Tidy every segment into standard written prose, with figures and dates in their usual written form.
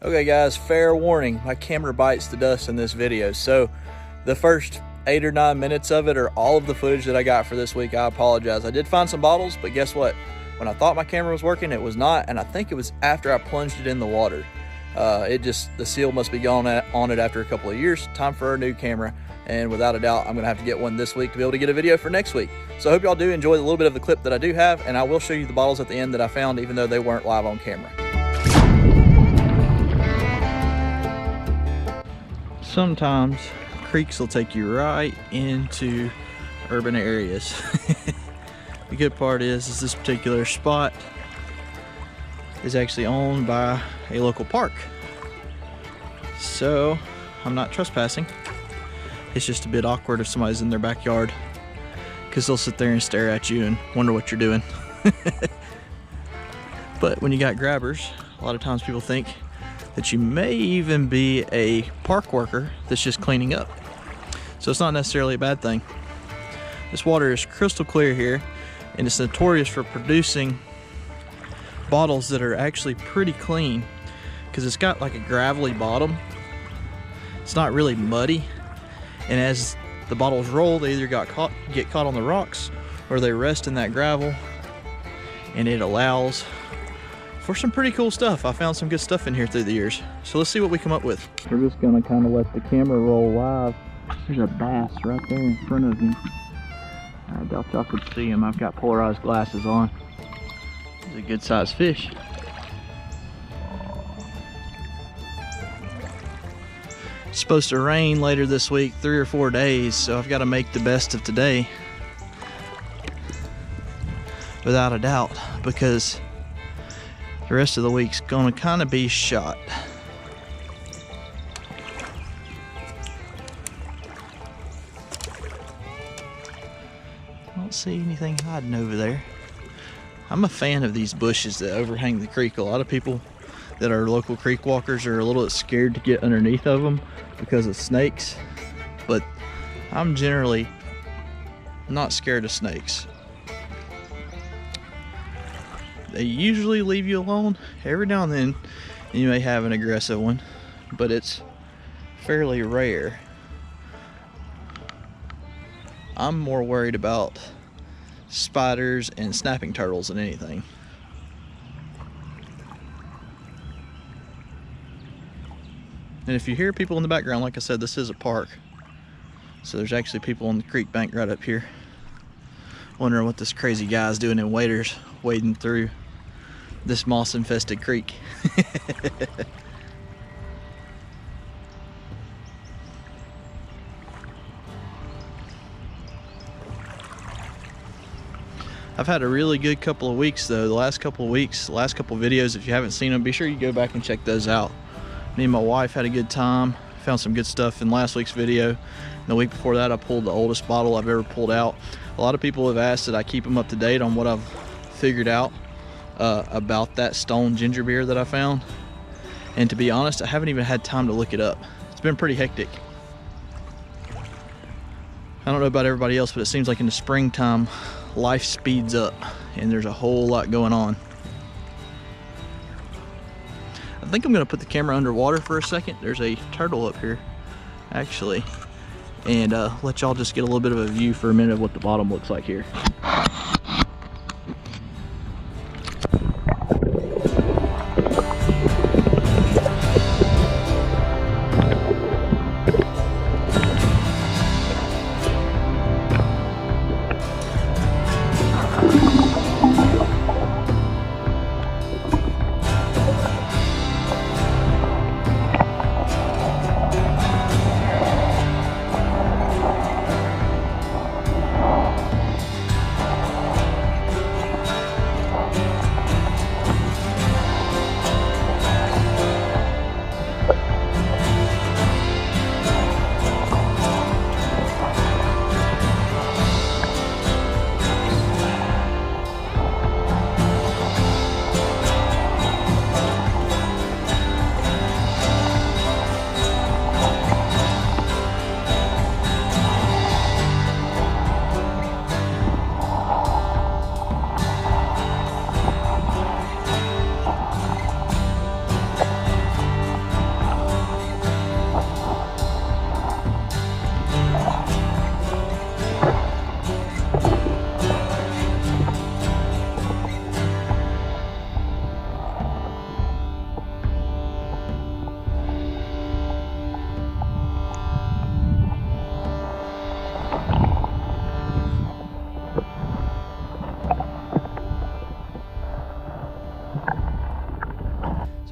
Okay guys, fair warning, my camera bites the dust in this video, so the first 8 or 9 minutes of it are all of the footage that I got for this week. I apologize. I did find some bottles, but guess what? When I thought my camera was working, it was not, and I think it was after I plunged it in the water. The seal must be gone on it after a couple of years. Time for a new camera, and without a doubt, I'm gonna have to get one this week to be able to get a video for next week. So I hope y'all do enjoy the little bit of the clip that I do have, and I will show you the bottles at the end that I found, even though they weren't live on camera. Sometimes creeks will take you right into urban areas. The good part is this particular spot is actually owned by a local park. So I'm not trespassing. It's just a bit awkward if somebody's in their backyard, because they'll sit there and stare at you and wonder what you're doing. But when you got grabbers, a lot of times people think that you may even be a park worker that's just cleaning up. So it's not necessarily a bad thing. This water is crystal clear here, and it's notorious for producing bottles that are actually pretty clean, because it's got like a gravelly bottom. It's not really muddy, and as the bottles roll, they either get caught on the rocks, or they rest in that gravel, and it allows for some pretty cool stuff. I found some good stuff in here through the years. So let's see what we come up with. We're just gonna kind of let the camera roll live. There's a bass right there in front of me. I doubt y'all could see him. I've got polarized glasses on. He's a good sized fish. It's supposed to rain later this week, 3 or 4 days, so I've got to make the best of today. Without a doubt, because the rest of the week's gonna kind of be shot. I don't see anything hiding over there. I'm a fan of these bushes that overhang the creek. A lot of people that are local creek walkers are a little bit scared to get underneath of them because of snakes, but I'm generally not scared of snakes. They usually leave you alone. Every now and then you may have an aggressive one, but it's fairly rare. I'm more worried about spiders and snapping turtles than anything. And if you hear people in the background, like I said, this is a park, so there's actually people on the creek bank right up here wondering what this crazy guy's doing in waders wading through this moss infested creek. I've had a really good couple of weeks though. The last couple of videos, if you haven't seen them, be sure you go back and check those out. Me and my wife had a good time, found some good stuff in last week's video. And the week before that, I pulled the oldest bottle I've ever pulled out. A lot of people have asked that I keep them up to date on what I've figured out about that stone ginger beer that I found. And to be honest, I haven't even had time to look it up. It's been pretty hectic. I don't know about everybody else, but it seems like in the springtime, life speeds up and there's a whole lot going on. I think I'm gonna put the camera underwater for a second. There's a turtle up here, actually, and let y'all just get a little bit of a view for a minute of what the bottom looks like here.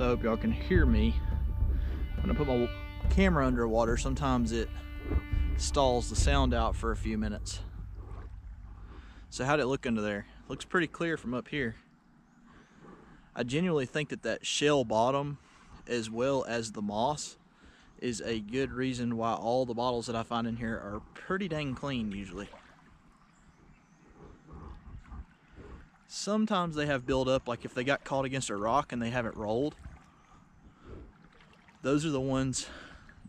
hope y'all can hear me. When I put my camera underwater, sometimes it stalls the sound out for a few minutes. So how'd it look under there? Looks pretty clear from up here. I genuinely think that that shell bottom, as well as the moss, is a good reason why all the bottles that I find in here are pretty dang clean usually. Sometimes they have buildup, like if they got caught against a rock and they haven't rolled. Those are the ones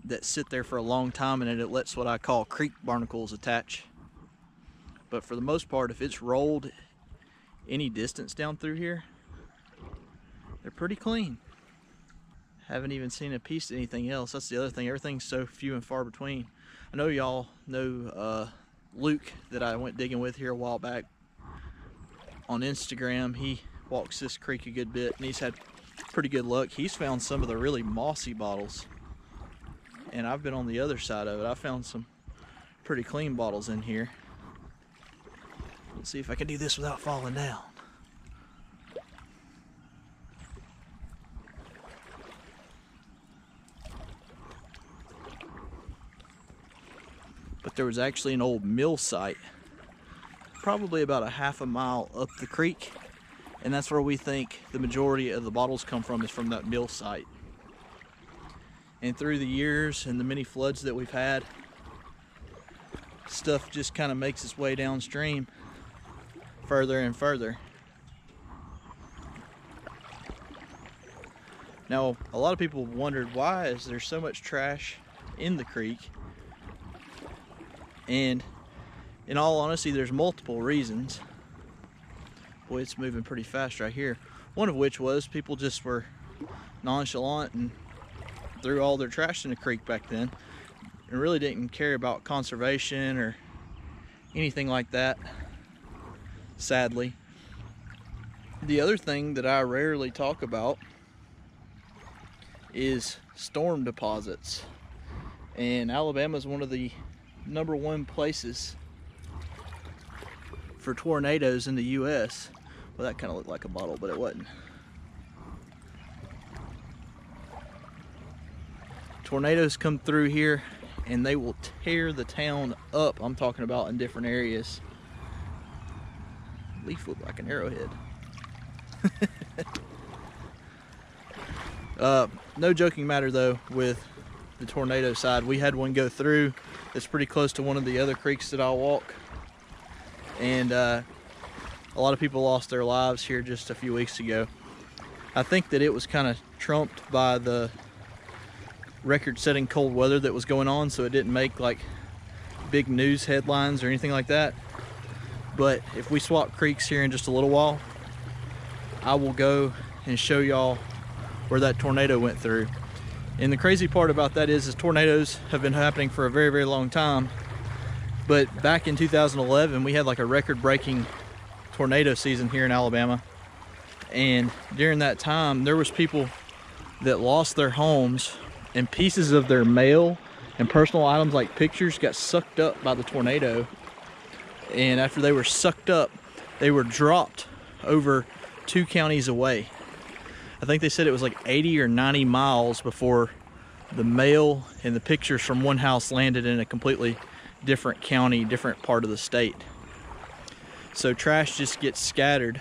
that sit there for a long time and it lets what I call creek barnacles attach. But for the most part, if it's rolled any distance down through here, they're pretty clean. Haven't even seen a piece of anything else. That's the other thing. Everything's so few and far between. I know y'all know Luke that I went digging with here a while back on Instagram. He walks this creek a good bit and he's had pretty good luck. He's found some of the really mossy bottles, and I've been on the other side of it. I found some pretty clean bottles in here. Let's see if I can do this without falling down. But there was actually an old mill site probably about a half a mile up the creek, and that's where we think the majority of the bottles come from, is from that mill site. And through the years and the many floods that we've had, stuff just kind of makes its way downstream further and further. Now, a lot of people wondered, why is there so much trash in the creek? And in all honesty, there's multiple reasons. Boy, it's moving pretty fast right here. One of which was people just were nonchalant and threw all their trash in the creek back then and really didn't care about conservation or anything like that, sadly. The other thing that I rarely talk about is storm deposits. And Alabama is one of the #1 places for tornadoes in the US. Well, that kind of looked like a bottle, but it wasn't. Tornadoes come through here and they will tear the town up. I'm talking about in different areas. Leaf looked like an arrowhead. No joking matter though with the tornado side. We had one go through that's pretty close to one of the other creeks that I walk, and a lot of people lost their lives here just a few weeks ago. I think that it was kind of trumped by the record-setting cold weather that was going on, so it didn't make like big news headlines or anything like that. But if we swap creeks here in just a little while, I will go and show y'all where that tornado went through. And the crazy part about that is tornadoes have been happening for a very, very long time. But back in 2011, we had like a record-breaking tornado season here in Alabama. And during that time, there was people that lost their homes, and pieces of their mail and personal items like pictures got sucked up by the tornado. And after they were sucked up, they were dropped over 2 counties away. I think they said it was like 80 or 90 miles before the mail and the pictures from one house landed in a completely different county, different part of the state. So trash just gets scattered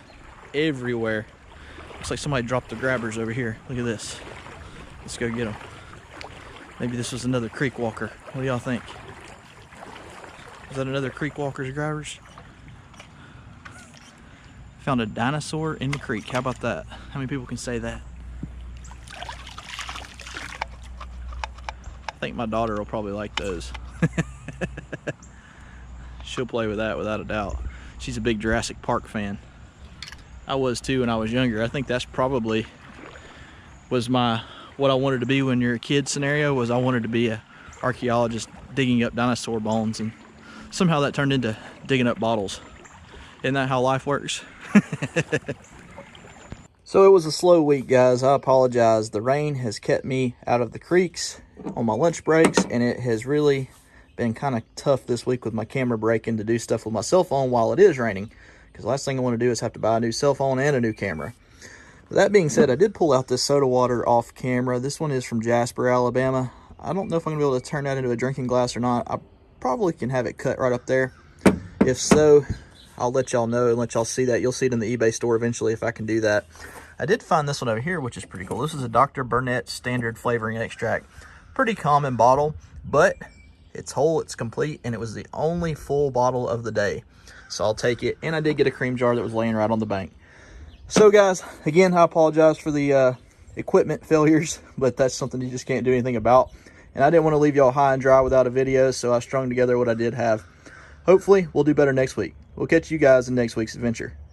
everywhere. Looks like somebody dropped the grabbers over here. Look at this. Let's go get them. Maybe this was another creek walker. What do y'all think? Is that another creek walker's grabbers? Found a dinosaur in the creek. How about that? How many people can say that? I think my daughter will probably like those. She'll play with that without a doubt. She's a big Jurassic Park fan. I was too when I was younger. I think that's probably was what I wanted to be when you're a kid scenario, was I wanted to be an archaeologist digging up dinosaur bones, and somehow that turned into digging up bottles. Isn't that how life works? So it was a slow week, guys. I apologize. The rain has kept me out of the creeks on my lunch breaks, and it has really been kind of tough this week with my camera breaking to do stuff with my cell phone while it is raining, because the last thing I want to do is have to buy a new cell phone and a new camera. That being said, I did pull out this soda water off camera. This one is from Jasper, Alabama. I don't know if I'm gonna be able to turn that into a drinking glass or not. I probably can have it cut right up there. If so, I'll let y'all know and let y'all see that. You'll see it in the eBay store eventually if I can do that. I did find this one over here, which is pretty cool. This is a Dr. Burnett Standard Flavoring Extract. Pretty common bottle, but it's whole, it's complete, and it was the only full bottle of the day. So I'll take it. And I did get a cream jar that was laying right on the bank. So guys, again, I apologize for the equipment failures, but that's something you just can't do anything about. And I didn't want to leave y'all high and dry without a video, so I strung together what I did have. Hopefully, we'll do better next week. We'll catch you guys in next week's adventure.